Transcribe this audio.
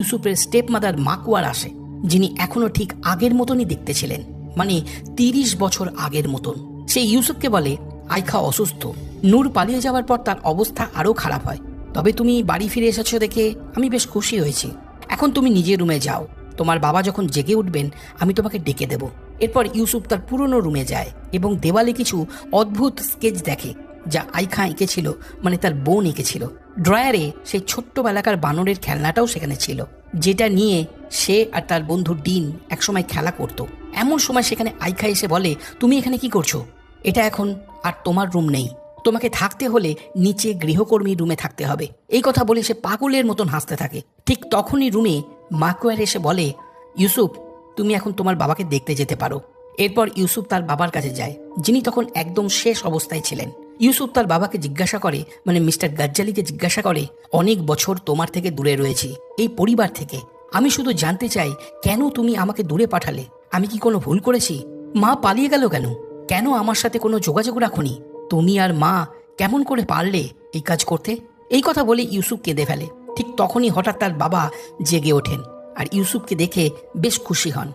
ইউসুফের step mother মাকুয়ার আসে, যিনি এখনো ঠিক আগের মতনই দেখতে ছিলেন, মানে 30 বছর আগের মতন। সে ইউসুফকে বলে আইখা অসুস্থ। নূর পালিয়ে যাওয়ার পর তার অবস্থা আরও খারাপ হয়। তবে তুমি বাড়ি ফিরে এসেছো দেখে আমি বেশ খুশি হয়েছি। এখন তুমি নিজের রুমে যাও, তোমার বাবা যখন জেগে উঠবেন আমি তোমাকে ডেকে দেব। এরপর ইউসুফ তার পুরনো রুমে যায় এবং দেওয়ালে কিছু অদ্ভুত স্কেচ দেখে, যা আইখা এঁকেছিল, মানে তার বোন এঁকেছিল। ড্রয়ারে সেই ছোট্টবেলাকার বানরের খেলনাটাও সেখানে ছিল, যেটা নিয়ে সে আর তার বন্ধু ডিন একসময় খেলা করত। এমন সময় সেখানে আইখা এসে বলে, তুমি এখানে কি করছো? এটা এখন আর তোমার রুম নেই, তোমাকে থাকতে হলে নিচে গৃহকর্মী রুমে থাকতে হবে। এই কথা বলে সে পাগলের মতন হাসতে থাকে। ঠিক তখনই রুমে মাকুয়ার এসে বলে, ইউসুফ তুমি এখন তোমার বাবাকে দেখতে যেতে পারো। এরপর ইউসুফ তার বাবার কাছে যায়, যিনি তখন একদম শেষ অবস্থায় ছিলেন। ইউসুফ তার বাবাকে জিজ্ঞাসা করে, মানে মিস্টার গাজ্জালিকে জিজ্ঞাসা করে, অনেক বছর তোমার থেকে দূরে রয়েছি, এই পরিবার থেকে। আমি শুধু জানতে চাই, কেন তুমি আমাকে দূরে পাঠালে? আমি কি কোনো ভুল করেছি? মা পালিয়ে গেল কেন? কেন আমার সাথে কোনো যোগাযোগ রাখুনি? তুমি আর মা কেমন করে পারলে এই কাজ করতে? এই কথা বলে ইউসুফ কেঁদে ফেলে। ঠিক তখনই হঠাৎ তার বাবা জেগে ওঠেন আর ইউসুফকে দেখে বেশ খুশি হন।